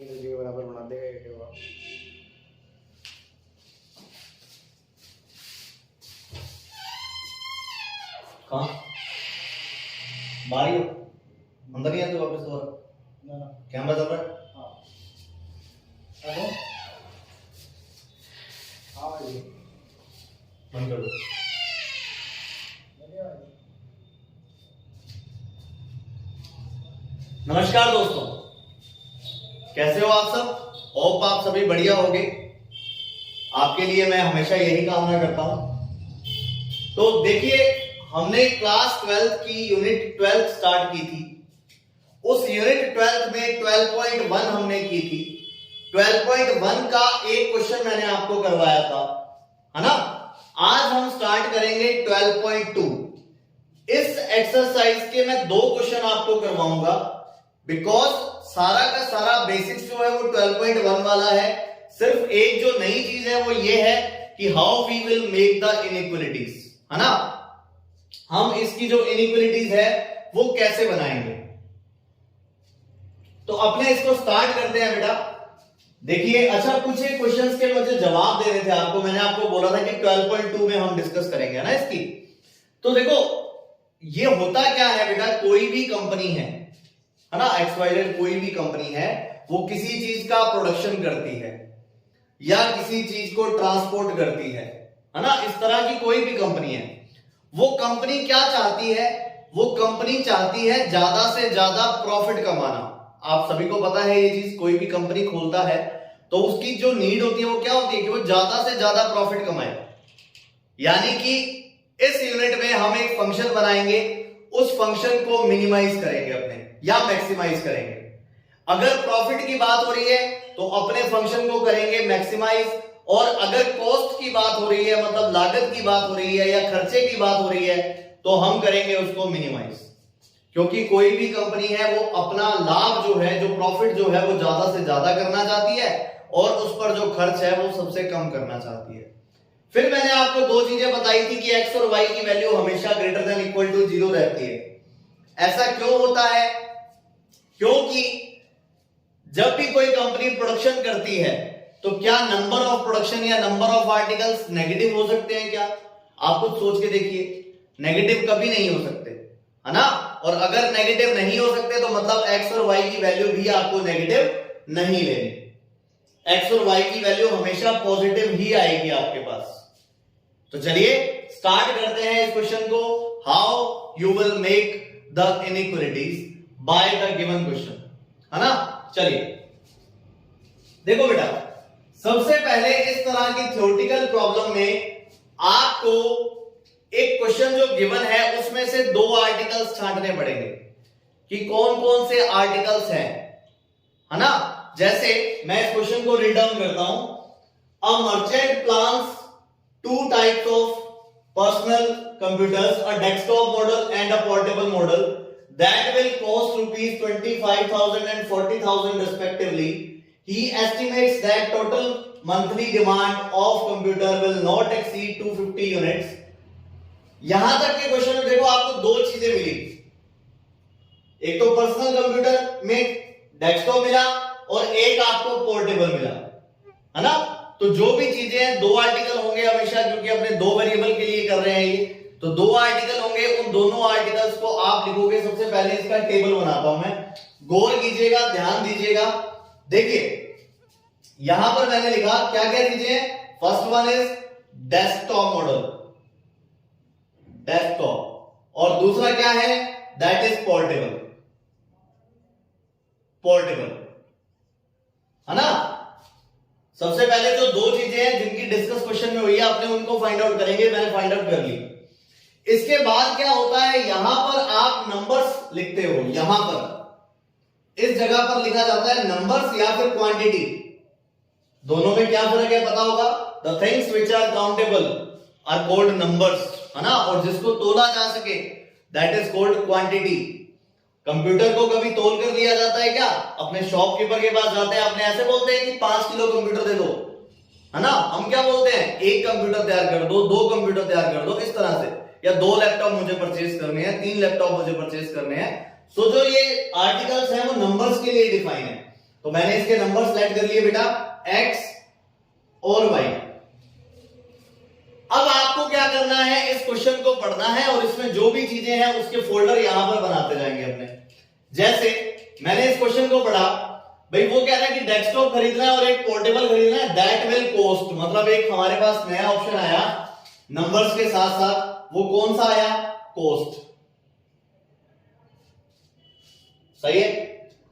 के बराबर बना देगा ये क्या हुआ? कहाँ बाहर ही हो, अंदर नहीं आते वापस दोबारा? ना कैमरा चल रहा है? हाँ हेलो हाँ भाई बंद कर दो। नमस्कार दोस्तों, कैसे हो आप सब? होप आप सभी बढ़िया होंगे। आपके लिए मैं हमेशा यही कामना करता हूं। तो देखिए, हमने क्लास 12 की यूनिट 12 स्टार्ट की थी। उस यूनिट 12 में 12.1 हमने की थी। 12.1 का एक क्वेश्चन मैंने आपको करवाया था, है ना? आज हम स्टार्ट करेंगे 12.2। इस एक्सरसाइज के मैं 2 क्वेश्चन आपको करवाऊंगा, बिकॉज सारा का सारा बेसिक्स जो है वो 12.1 वाला है। सिर्फ एक जो नई चीज है वो ये है कि how we will make the inequalities, है ना? हम इसकी जो इनइक्वालिटीज है वो कैसे बनाएंगे। तो अपने इसको स्टार्ट करते हैं बेटा। देखिए, अच्छा कुछ एक क्वेश्चंस के मुझे जवाब देने थे आपको। मैंने आपको बोला था कि 12.2 में हम डिस्कस करेंगे ना इसकी। तो देखो, ये होता क्या है बेटा, कोई भी कंपनी है ना, XYZ कोई भी कंपनी है, वो किसी चीज का प्रोडक्शन करती है या किसी चीज को ट्रांसपोर्ट करती है ना? इस तरह की कोई भी कंपनी है। वो कंपनी क्या चाहती है? वो कंपनी चाहती है ज्यादा से ज्यादा प्रॉफिट कमाना। आप सभी को पता है ये चीज, कोई भी कंपनी खोलता है तो उसकी जो नीड होती है वो क्या होती है कि वो ज्यादा से ज्यादा प्रॉफिट कमाए। यानी कि इस यूनिट में हम एक फंक्शन बनाएंगे, उस फंक्शन को मिनिमाइज करेंगे अपने या मैक्सिमाइज करेंगे। अगर प्रॉफिट की बात हो रही है तो अपने फंक्शन को करेंगे मैक्सिमाइज, और अगर कॉस्ट की बात हो रही है, मतलब लागत की बात हो रही है या खर्चे की बात हो रही है, तो हम करेंगे उसको मिनिमाइज। क्योंकि कोई भी कंपनी है वो अपना लाभ जो है, जो प्रॉफिट जो है वो ज्यादा से ज्यादा करना चाहती है और उस पर जो खर्च है वो सबसे कम करना चाहती है। फिर मैंने आपको 2 चीजें बताई थी कि x और y की वैल्यू हमेशा ग्रेटर देन इक्वल टू 0 रहती है। ऐसा क्यों होता है? क्योंकि जब भी कोई कंपनी प्रोडक्शन करती है तो क्या नंबर ऑफ प्रोडक्शन या नंबर ऑफ आर्टिकल्स नेगेटिव हो सकते हैं क्या? आप कुछ सोच के देखिए, नेगेटिव कभी नहीं हो सकते, है ना? और अगर नेगेटिव नहीं हो सकते तो मतलब x और y की वैल्यू भी आपको नेगेटिव नहीं लेनी। x और y की वैल्यू हमेशा पॉजिटिव ही आएगी आपके पास। तो चलिए स्टार्ट करते हैं इस क्वेश्चन को, how you will make the inequalities by the given question, है ना? चलिए देखो बेटा, सबसे पहले इस तरह की थ्योरेटिकल प्रॉब्लम में आपको एक क्वेश्चन जो गिवन है उसमें से 2 आर्टिकल्स छांटने पड़ेंगे कि कौन कौन से आर्टिकल्स हैं, है ना? जैसे मैं इस क्वेश्चन को रीड डाउन करता हूं। A merchant plans 2 types of personal computers, a desktop model and a portable model that will cost rupees 25,000 and 40,000 respectively. He estimates that total monthly demand of computer will not exceed 250 units. यहां तक के question में देखो आपको 2 चीजें मिली। एक तो personal computer में डेस्कटॉप मिला और एक आपको पोर्टेबल मिला, है ना? तो जो भी चीजें हैं, 2 आर्टिकल होंगे हमेशा, क्योंकि अपने 2 वेरिएबल के लिए कर रहे हैं ये, तो 2 आर्टिकल होंगे। उन दोनों आर्टिकल्स को आप लिखोगे। सबसे पहले इसका टेबल बनाता हूं मैं, गौर कीजिएगा, ध्यान दीजिएगा। देखिए यहां पर मैंने लिखा क्या क्या चीजें हैं। First one is desktop model, desktop, और दूसरा क्या है, दैट इज पोर्टेबल, पोर्टेबल, है ना? सबसे पहले जो 2 चीजें हैं जिनकी डिस्कस क्वेश्चन में हुई है, आपने उनको फाइंड आउट करेंगे। मैंने फाइंड आउट कर ली। इसके बाद क्या होता है, यहां पर आप नंबर्स लिखते हो। यहां पर इस जगह पर लिखा जाता है नंबर्स या फिर क्वांटिटी। दोनों में क्या फर्क है पता होगा। The things which are countable are called numbers, है ना? और जिसको तोला जा सके that is called quantity. Computer को कभी तोल कर दिया जाता है क्या? अपने शॉपकीपर के पास जाते हैं, अपने ऐसे बोलते हैं कि 5 किलो कंप्यूटर दे दो, है ना? हम क्या बोलते हैं, 1 कंप्यूटर तैयार कर दो, 2 कंप्यूटर तैयार कर दो, इस तरह से। या 2 लैपटॉप मुझे परचेज करने हैं, 3 लैपटॉप मुझे परचेज करने हैं। सो जो ये आर्टिकल्स हैं वो नंबर्स के लिए डिफाइन है। तो मैंने इसके नंबर सेलेक्ट कर लिए बेटा x और y। अब आपको क्या करना है, इस क्वेश्चन को पढ़ना है और इसमें जो भी चीजें हैं उसके फोल्डर यहां पर बनाते जाएंगे अपने। जैसे मैंने इस क्वेश्चन को पढ़ा, भाई वो कह रहा है कि डेस्कटॉप खरीदना है और एक पोर्टेबल खरीदना है, दैट विल कॉस्ट, मतलब एक हमारे पास नया ऑप्शन आया नंबर्स के साथ साथ, वो कौन सा आया, कॉस्ट। सही है।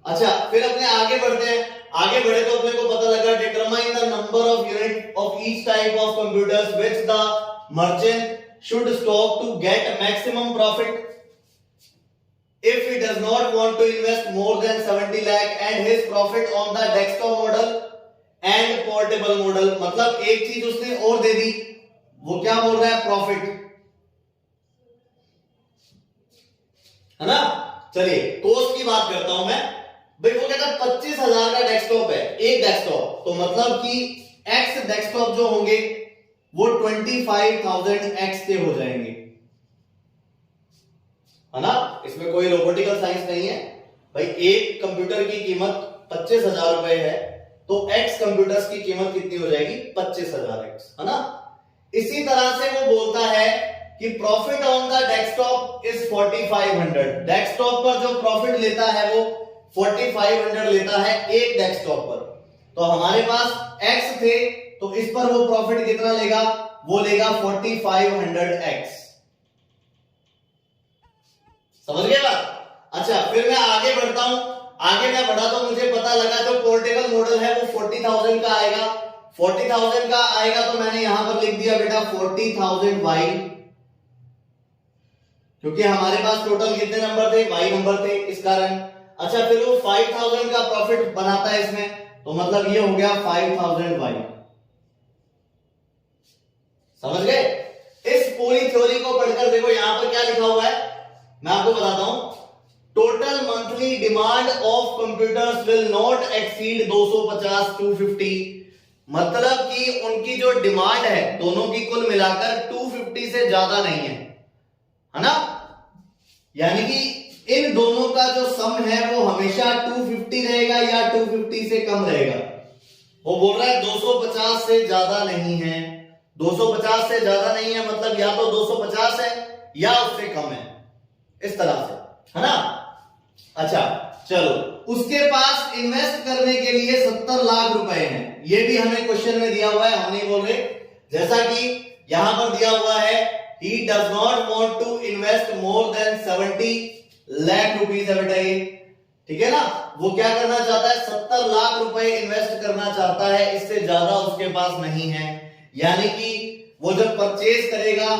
अच्छा फिर अपने आगे बढ़ते हैं, आगे बढ़े तो अपने को पता लगा determine the number of unit of each type of computers which the merchant should stock to get maximum profit if he does not want to invest more than 70 lakh and his profit on the desktop model and portable model। मतलब एक चीज उसने और दे दी, वो क्या बोल रहा है, प्रॉफिट, है ना। चलिए कॉस्ट की बात करता हूं मैं, भाई वो कहता है 25,000 का डेस्कटॉप है, एक डेस्कटॉप, तो मतलब कि एक्स डेस्कटॉप जो होंगे वो 25,000 एक्स के हो जाएंगे, है ना। इसमें कोई रोबोटिकल साइंस नहीं है भाई। एक कंप्यूटर की कीमत 25,000 रुपए है तो एक्स कंप्यूटर्स की कीमत कितनी हो जाएगी, 25,000 एक्स, है ना। इसी तरह से वो बोलता है कि profit on the desktop is 4500। Desktop पर जो प्रॉफिट लेता है वो 4500 लेता है एक डेस्कटॉप पर। तो हमारे पास एक्स थे तो इस पर वो प्रॉफिट कितना लेगा, वो लेगा 4500 एक्स। समझ गए बात। अच्छा फिर मैं आगे बढ़ता हूं, आगे मैं बढ़ा तो मुझे पता लगा जो पोर्टेबल मॉडल है वो 40,000 का आएगा। 40,000 का आएगा तो मैंने यहां पर लिख दिया बेटा 40,000 y, क्योंकि हमारे पास टोटल कितने नंबर थे, y नंबर थे, इस कारण। अच्छा फिर वो 5,000 का प्रॉफिट बनाता है इसमें, तो मतलब ये हो गया 5,000 y। समझ गए। इस पूरी थ्योरी को पढ़कर देखो यहां पर क्या लिखा हुआ है, मैं आपको बताता हूं। Total monthly demand of computers will not exceed 250 250, मतलब कि उनकी जो डिमांड है दोनों की कुल मिलाकर 250 से ज्यादा नहीं है ना। यानी कि इन दोनों का जो सम है वो हमेशा 250 रहेगा या 250 से कम रहेगा। वो बोल रहा है 250 से ज्यादा नहीं है, 250 से ज्यादा नहीं है मतलब या तो 250 है या उससे कम है, इस तरह से, है ना। अच्छा चलो, उसके पास इन्वेस्ट करने के लिए 70 लाख रुपए हैं, ये भी हमें क्वेश्चन में दिया हुआ है, हम नहीं बोल रहे। जैसा कि यहां पर दिया हुआ है he does not want to invest more than 70 lakh rupees है बेटा ये, ठीक है ना। वो क्या करना चाहता है, 70 लाख रुपए इन्वेस्ट करना चाहता है, इससे ज्यादा उसके पास नहीं है। यानी कि वो जब परचेज करेगा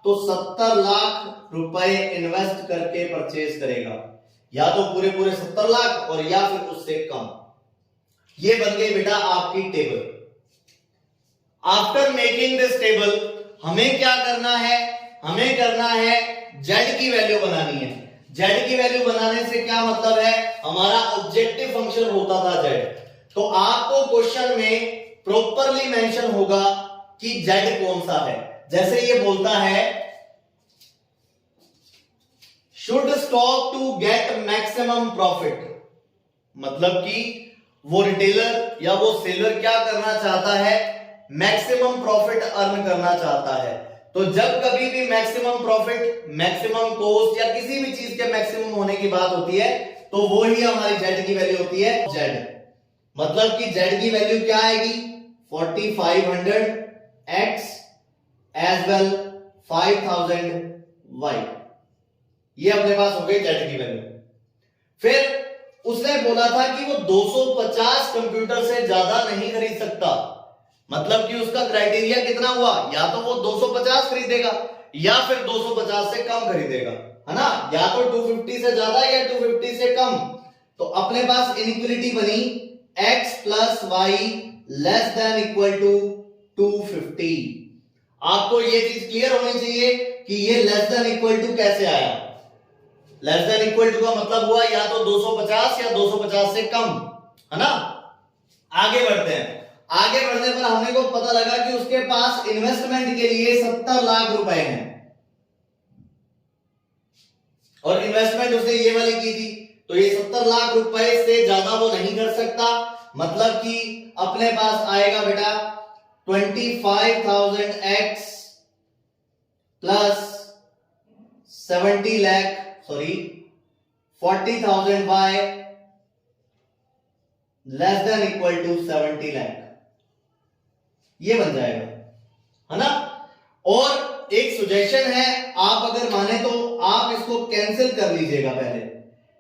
तो 70 लाख रुपए इन्वेस्ट करके परचेज करेगा, या तो पूरे पूरे 70 लाख और या फिर उससे कम। ये बन गई बेटा आपकी table. After making this table हमें क्या करना है, हमें करना है z की वैल्यू बनानी है। z की वैल्यू बनाने से क्या मतलब है, हमारा ऑब्जेक्टिव फंक्शन होता था z, तो आपको क्वेश्चन में प्रॉपरली मेंशन होगा कि z कौन सा है। जैसे ये बोलता है should stock to get maximum profit, मतलब कि वो रिटेलर या वो सेलर क्या करना चाहता है, मैक्सिमम प्रॉफिट अर्न करना चाहता है। तो जब कभी भी मैक्सिमम प्रॉफिट, मैक्सिमम कॉस्ट या किसी भी चीज के मैक्सिमम होने की बात होती है तो वो ही हमारी z की वैल्यू होती है z। मतलब कि z की वैल्यू क्या आएगी, 4500 x एज वेल 5000 y। ये अपने पास हो गई z की वैल्यू। फिर उसने बोला था कि वो 250 कंप्यूटर से ज्यादा नहीं खरीद सकता, मतलब कि उसका क्राइटेरिया कितना हुआ, या तो वो 250 खरीदेगा या फिर 250 से कम खरीदेगा, है ना। या तो 250 से ज्यादा या 250 से कम। तो अपने पास इनइक्वालिटी बनी x plus y less than equal to 250। आपको ये चीज क्लियर होनी चाहिए कि ये लेस देन इक्वल टू कैसे आया। लेस देन इक्वल टू का मतलब हुआ या तो 250 या 250 से कम, है ना। आगे बढ़ते हैं। आगे बढ़ने पर हमने को पता लगा कि उसके पास इन्वेस्टमेंट के लिए 70 लाख रुपए हैं और इन्वेस्टमेंट उसने ये वाली की थी, तो ये 70 लाख रुपए से ज्यादा वो नहीं कर सकता, मतलब कि अपने पास आएगा बेटा 25,000x plus 40,000y less than equal to 70 lakh, ये बन जाएगा, है ना। और एक सुजेशन है, आप अगर माने तो आप इसको कैंसिल कर लीजिएगा पहले,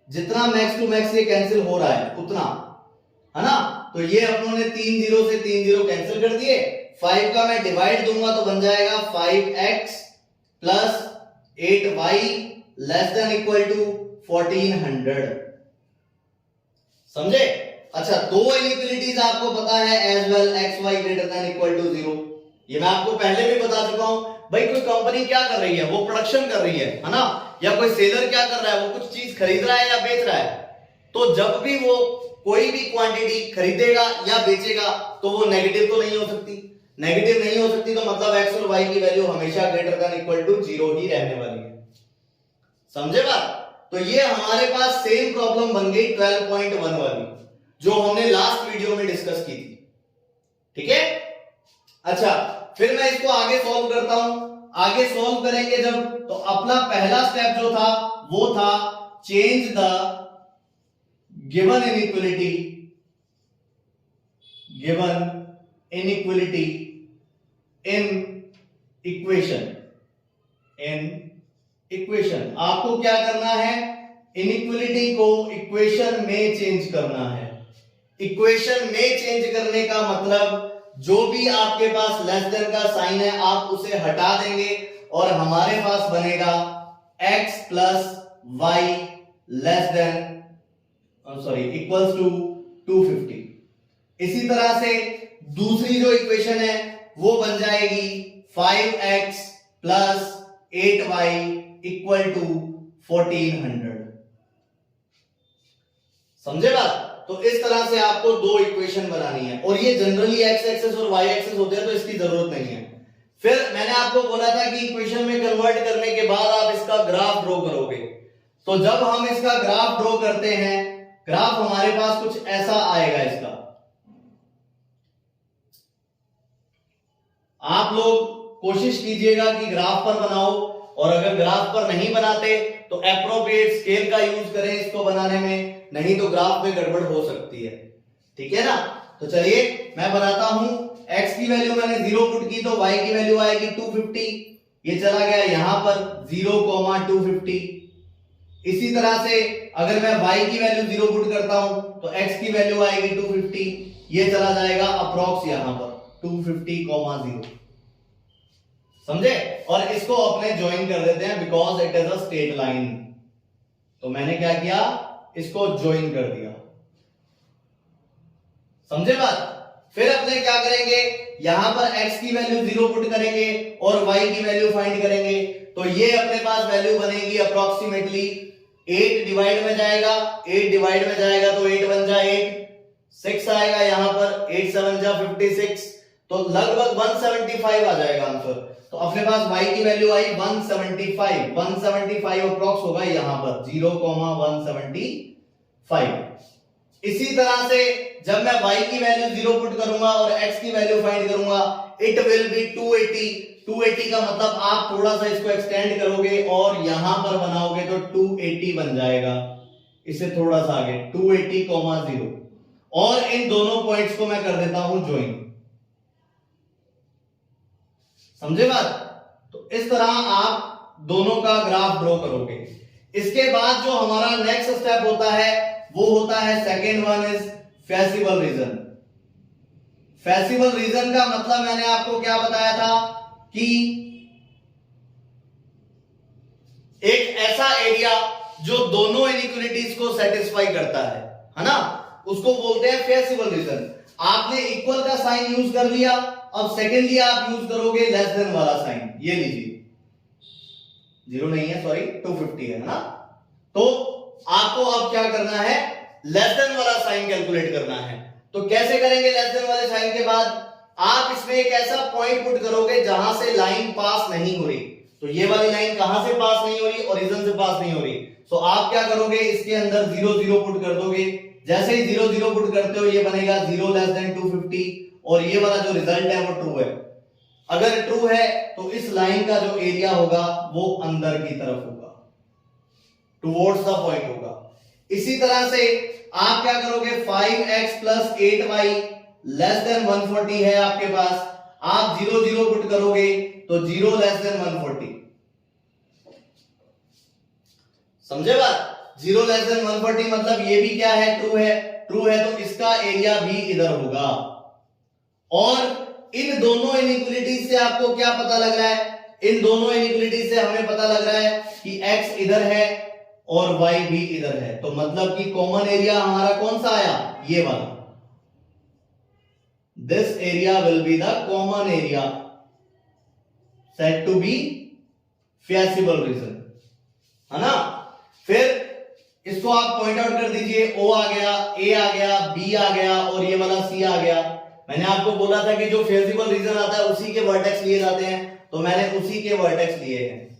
जितना मैक्स टू मैक्स ये कैंसिल हो रहा है उतना, है ना। तो ये अपनों ने 3 0 से 3 0 कैंसिल कर दिए, 5 का मैं डिवाइड दूंगा तो बन जाएगा 5x plus 8y less than equal to 1400, समझे। अच्छा, दो इनइक्वालिटीज आपको पता है as well, xy greater than equal to 0, ये मैं आपको पहले भी बता चुका हूं। भाई कोई कंपनी क्या कर रही है, वो प्रोडक्शन कर रही है ना, या कोई सेलर क्या कर रहा है, वो कुछ चीज खरीद रहा है या बेच रहा है, तो जब भी वो कोई भी क्वांटिटी खरीदेगा या बेचेगा तो वो नेगेटिव तो नहीं हो सकती, नेगेटिव नहीं हो सकती, तो मतलब x और y की वैल्यू हमेशा ग्रेटर देन इक्वल टू 0 ही रहने वाली है, समझे बात। तो ये हमारे पास सेम प्रॉब्लम बन गई 12.1 वाली, जो हमने लास्ट वीडियो में डिस्कस की थी, ठीक है। अच्छा, फिर मैं इसको आगे सॉल्व करता हूं। आगे सॉल्व करेंगे जब, तो अपना पहला स्टेप जो था वो था change the given inequality in equation. आपको क्या करना है, इनइक्वालिटी को इक्वेशन में चेंज करना है। इक्वेशन में चेंज करने का मतलब जो भी आपके पास लेस देन का साइन है आप उसे हटा देंगे और हमारे पास बनेगा x plus y less than equals to 250। इसी तरह से दूसरी जो इक्वेशन है वो बन जाएगी 5x plus 8y equal to 1400, समझे बात। तो इस तरह से आपको दो इक्वेशन बनानी है, और ये जनरली x एक्सिस और y एक्सिस होते हैं तो इसकी जरूरत नहीं है। फिर मैंने आपको बोला था कि इक्वेशन में कन्वर्ट करने के बाद आप इसका ग्राफ ड्रॉ करोगे। तो जब हम इसका ग्राफ ड्रॉ करते हैं, ग्राफ हमारे पास कुछ ऐसा आएगा। इसका आप लोग कोशिश कीजिएगा कि ग्राफ पर बनाओ, और अगर ग्राफ पर नहीं बनाते तो एप्रोप्रिएट स्केल का यूज करें इसको बनाने में, नहीं तो ग्राफ में गड़बड़ हो सकती है, ठीक है ना। तो चलिए मैं बनाता हूं। x की वैल्यू मैंने 0 पुट की तो y की वैल्यू आएगी 250, ये चला गया यहां पर 0,250। इसी तरह से अगर मैं y की वैल्यू 0 पुट करता हूं तो x की वैल्यू आएगी 250, ये चला जाएगा अप्रॉक्स यहां पर 250,0, समझे। और इसको अपने ज्वाइन कर देते हैं because it is a straight line. तो मैंने क्या किया, इसको ज्वाइन कर दिया, समझे बात। फिर अपने क्या करेंगे, यहां पर x की वैल्यू 0 पुट करेंगे और y की वैल्यू फाइंड करेंगे। तो ये अपने पास वैल्यू बनेगी अप्रोक्सीमेटली 8 डिवाइड में जाएगा, 8 डिवाइड में जाएगा तो 8 बन जा 8, 6 आएगा यहां पर, 8 7 जा 56, तो लगभग 175 आ जाएगा आंसर। तो अपने पास y की वैल्यू आई 175 अप्रॉक्स होगा यहां पर 0,175। इसी तरह से जब मैं y की वैल्यू 0 पुट करूंगा और x की वैल्यू फाइंड करूंगा, इट विल बी 280 का मतलब आप थोड़ा सा इसको एक्सटेंड करोगे और यहां पर बनाओगे तो 280 बन जाएगा। इसे थोड़ा सा आगे 280,0, और इन दोनों पॉइंट्स को मैं कर देता हूं ज्वाइन, समझे बात। तो इस तरह आप दोनों का ग्राफ ड्रॉ करोगे। इसके बाद जो हमारा नेक्स्ट स्टेप होता है वो होता है second one is feasible region. Feasible region का मतलब मैंने आपको क्या बताया था कि एक ऐसा एरिया जो दोनों इनइक्वालिटीज को सेटिस्फाई करता है ना, उसको बोलते हैं फेसिबल रीजन। आपने इक्वल का साइन यूज कर लिया, अब सेकेंडली आप यूज करोगे लेस देन वाला साइन, ये लीजिए 0 नहीं है, सॉरी 250 है ना। तो आपको अब क्या करना है, लेस देन वाला साइन कैलकुलेट करना है। तो कैसे करेंगे, लेस देन वाले साइन के बाद आप इसमें एक ऐसा पॉइंट पुट करोगे जहां से लाइन पास नहीं हो रही। तो ये वाली लाइन कहां से पास नहीं हो रही, ओरिजिन से पास नहीं हो रही, सो आप क्या करोगे, इसके अंदर 0 0 पुट कर दोगे। जैसे ही 0 0 पुट करते हो ये बनेगा 0 लेस देन 250 और ये वाला जो रिजल्ट है वो ट्रू है। अगर ट्रू है तो इस लाइन का जो एरिया होगा वो अंदर की तरफ होगा, टुवर्ड्स द पॉइंट होगा। इसी तरह से आप क्या करोगे, 5x plus 8y less then 140 है आपके पास, आप 0 0 पुट करोगे तो 0 लेस देन 140। समझे बात? 0 लेस देन 140 मतलब ये भी क्या है, ट्रू है। ट्रू है तो इसका एरिया भी इधर होगा। और इन दोनों इनइक्वालिटीज से आपको क्या पता लग रहा है, इन दोनों इनइक्वालिटीज से हमें पता लग रहा है कि x इधर है और y भी इधर है, तो मतलब कि कॉमन एरिया हमारा कौन सा आया, ये वाला। This area will be the common area said to be feasible region, है ना। फिर इसको आप पॉइंट आउट कर दीजिए, O आ गया, A आ गया, B आ गया और ये वाला C आ गया। मैंने आपको बोला था कि जो फेसिबल रीजन आता है उसी के वर्टेक्स लिए जाते हैं, तो मैंने उसी के वर्टेक्स लिए हैं।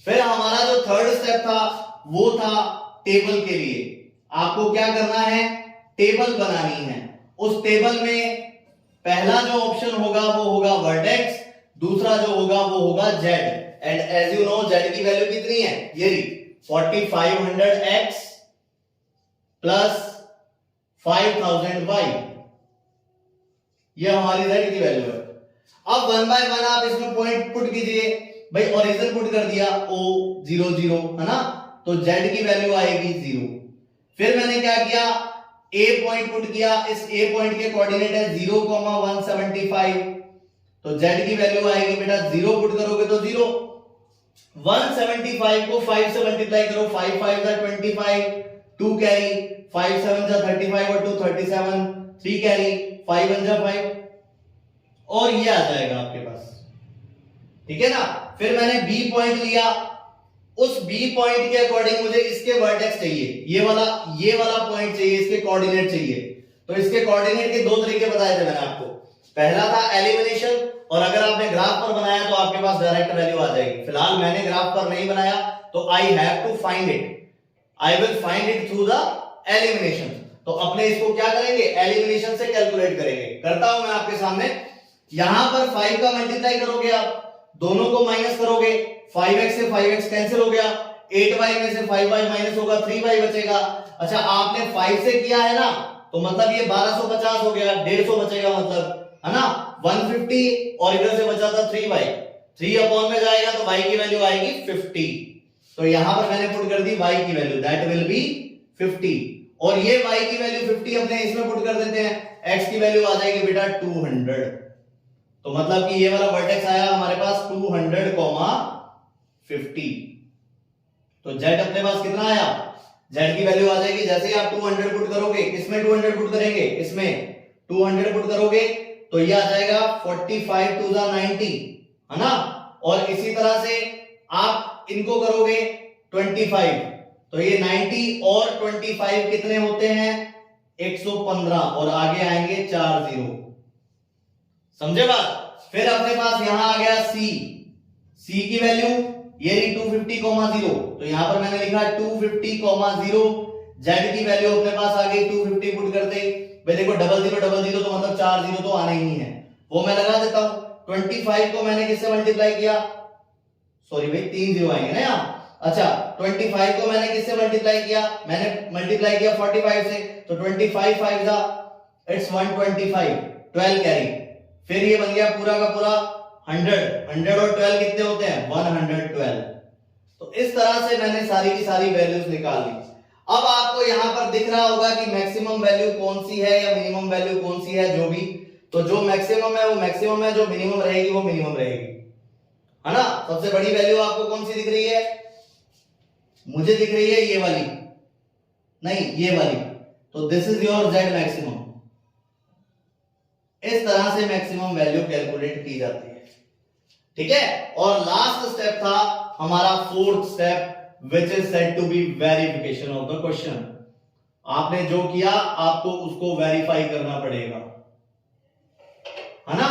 फिर हमारा जो थर्ड स्टेप था वो था टेबल के लिए। आपको क्या करना है, टेबल बनानी है। उस टेबल में पहला जो ऑप्शन होगा वो होगा वर्टेक्स, दूसरा जो होगा वो होगा z। And as you know z की वैल्यू कितनी है, ये रही 4500x प्लस 5000y, ये हमारी z की वैल्यू है। अब 1 बाय 1 आप इसमें पॉइंट पुट कीजिए। भाई ओरिजिन पुट कर दिया O 0 0, है ना, तो z की वैल्यू आएगी 0। फिर मैंने क्या किया, A पॉइंट पुट किया, इस A पॉइंट के कोऑर्डिनेट है 0,175, तो z की वैल्यू आएगी बेटा 0 पुट करोगे तो 0। 175 को 5 से मल्टीप्लाई करो, 5 5 जा 25, 2 कैरी, 5 7 जा 35 और 2 37, 3 कैरी, 5 1 जा 5 और ये आ जाएगा आपके पास, ठीक है ना। फिर मैंने B पॉइंट लिया, उस B पॉइंट के अकॉर्डिंग मुझे इसके वर्टेक्स चाहिए, ये वाला पॉइंट चाहिए, इसके कोऑर्डिनेट चाहिए। तो इसके कोऑर्डिनेट के दो तरीके बताए थे मैंने आपको। पहला था एलिमिनेशन, और अगर आपने ग्राफ पर बनाया तो आपके पास डायरेक्ट वैल्यू आ जाएगी। फिलहाल मैंने ग्राफ पर नहीं बनाया तो I have to find it, I will find it through the elimination. तो अपने इसको क्या करेंगे, एलिमिनेशन से कैलकुलेट करेंगे। करता हूं मैं आपके सामने। यहां पर 5 का मल्टीप्लाई करोगे, आप दोनों को माइनस करोगे, 5x से 5x कैंसिल हो गया, 8y में से 5y माइनस होगा, 3y बचेगा। अच्छा आपने 5 से किया है ना, तो मतलब ये 1250 हो गया, 150 बचेगा, मतलब है ना 150, और इधर से बचा था 3y, 3 अपॉन में जाएगा तो y की वैल्यू आएगी 50। तो यहां पर मैंने पुट कर दी y की वैल्यू, दैट विल बी 50, और ये y की वैल्यू 50 अपने इसमें पुट कर देते हैं, x की वैल्यू आ जाएगी बेटा 200। तो मतलब कि ये वाला वर्टेक्स आया हमारे पास 200,50। तो z अपने पास कितना आया, z की वैल्यू आ जाएगी, जैसे ही आप 200 पुट करोगे, किसमें 200 पुट करेंगे, इसमें 200 पुट करोगे तो ये आ जाएगा 45 2 90, है ना। और इसी तरह से आप इनको करोगे 25, तो ये 90 और 25 कितने होते हैं, 115, और आगे आएंगे 4 0। समझे बात। फिर अपने पास यहां आ गया c की वैल्यू ये रही 250,0, तो यहां पर मैंने लिखा 250,0, z की वैल्यू अपने पास आ गई 250 पुट करते। भाई देखो 0000 तो मतलब 4 0 तो आने ही है, वो मैं लगा देता हूं। 25 को मैंने किससे मल्टीप्लाई किया, सॉरी भाई 3 0 आएंगे ना यहाँ। अच्छा 25 को मैंने किससे मल्टीप्लाई किया, मैंने मल्टीप्लाई किया 45 से, तो 25 5 जा इट्स 125, 12 कैरी। फिर ये बन गया पूरा का पूरा 100 और 12 कितने होते हैं, 112। तो इस तरह से मैंने सारी की सारी वैल्यूज निकाल ली। अब आपको यहां पर दिख रहा होगा कि मैक्सिमम वैल्यू कौन सी है या मिनिमम वैल्यू कौन सी है, जो भी। तो जो मैक्सिमम है वो मैक्सिमम है, जो मिनिमम रहेगी वो मिनिमम रहेगी, है ना। सबसे बड़ी वैल्यू आपको कौन सी दिख रही है, मुझे दिख रही है ये वाली, नहीं ये वाली। तो this is your z maximum. इस तरह से मैक्सिमम वैल्यू कैलकुलेट की जाती है, ठीक है। और लास्ट स्टेप था हमारा fourth step, which is said to be verification of the question। आपने जो किया आपको उसको वेरीफाई करना पड़ेगा, है ना।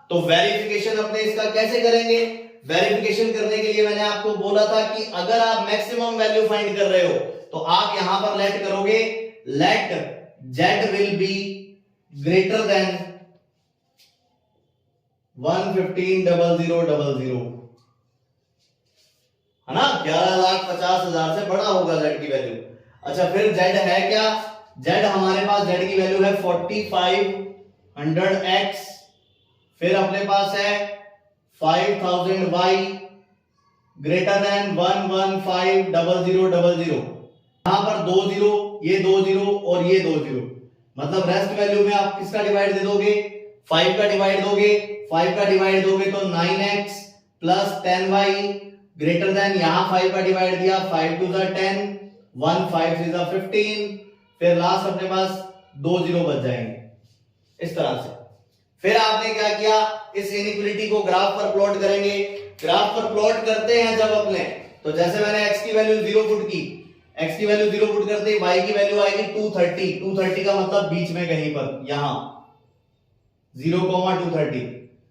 तो वेरिफिकेशन अपने इसका कैसे करेंगे, वेरिफिकेशन करने के लिए मैंने आपको बोला था कि अगर आप मैक्सिमम वैल्यू फाइंड कर रहे हो तो आप यहां पर लेट करोगे, let z will be greater than 115,000,000 है ना, 11,50,000 से बड़ा होगा z की वैल्यू। अच्छा फिर z है क्या, z हमारे पास z की वैल्यू है 4500x, फिर अपने पास है 5000y ग्रेटर देन 115,000,000। यहां पर 2 0, ये 2 0 और ये 2 0, मतलब रेस्ट वैल्यू में आप किसका डिवाइड दे दोगे, 5 का डिवाइड दोगे, 5 का डिवाइड दोगे तो 9x plus 10y greater than, यहां 5 का डिवाइड दिया, 5 2 10, 1 5 3 15, फिर लास्ट अपने पास 2 0 बच जाएंगे इस तरह से। फिर आपने क्या किया, इस इनइक्वालिटी को ग्राफ पर प्लॉट करेंगे। ग्राफ पर प्लॉट करते हैं जब अपने, तो जैसे मैंने x की वैल्यू 0 पुट की, x की वैल्यू 0 पुट करते ही y की वैल्यू आएगी 230, 230 का मतलब बीच में कहीं पर, यहां 0,230।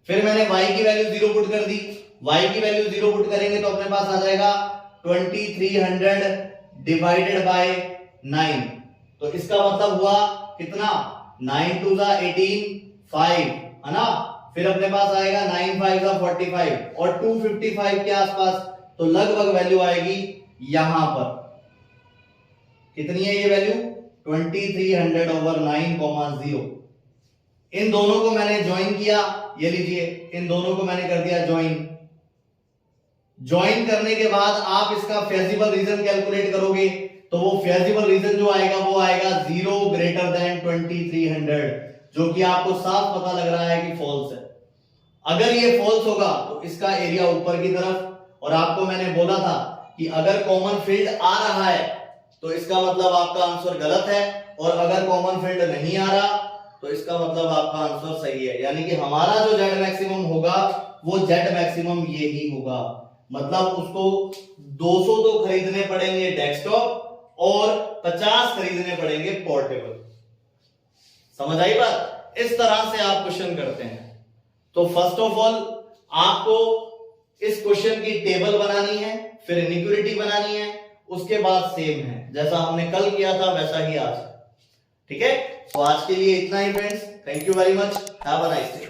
फिर मैंने y की वैल्यू 0 पुट कर दी, y की वैल्यू 0 पुट करेंगे तो अपने पास आ जाएगा 2300 डिवाइडेड बाय 9, तो इसका मतलब हुआ कितना, 9 2 18 5 है ना, फिर अपने पास आएगा 9 5 45 और 255 के आसपास, तो लगभग वैल्यू आएगी यहां पर, कितनी है ये वैल्यू 2300/9,0। इन दोनों को मैंने ज्वाइन किया, ये लीजिए इन दोनों को मैंने कर दिया ज्वाइन। ज्वाइन करने के बाद आप इसका फेजिबल रीजन कैलकुलेट करोगे, तो वो फेजिबल रीजन जो आएगा वो आएगा 0 ग्रेटर देन 2300, जो कि आपको साफ पता लग रहा है कि फॉल्स है। अगर ये फॉल्स होगा तो इसका एरिया ऊपर की तरफ, और आपको मैंने बोला था कि अगर कॉमन फील्ड आ रहा है तो इसका मतलब आपका आंसर गलत है, और अगर कॉमन फील्ड नहीं आ रहा तो इसका मतलब आपका आंसर सही है। यानी कि हमारा जो z मैक्सिमम होगा वो z मैक्सिमम ये ही होगा, मतलब उसको 200 तो खरीदने पड़ेंगे डेस्कटॉप और 50 खरीदने पड़ेंगे पोर्टेबल। समझ आई बात, इस तरह से आप क्वेश्चन करते हैं। तो फर्स्ट ऑफ ऑल आपको इस क्वेश्चन की टेबल बनानी है, फिर इनइक्वालिटी बनानी है, उसके बाद सेम है जैसा हमने कल किया था वैसा ही आज, ठीक है। तो आज के लिए इतना ही friends, thank you very much, have a nice day.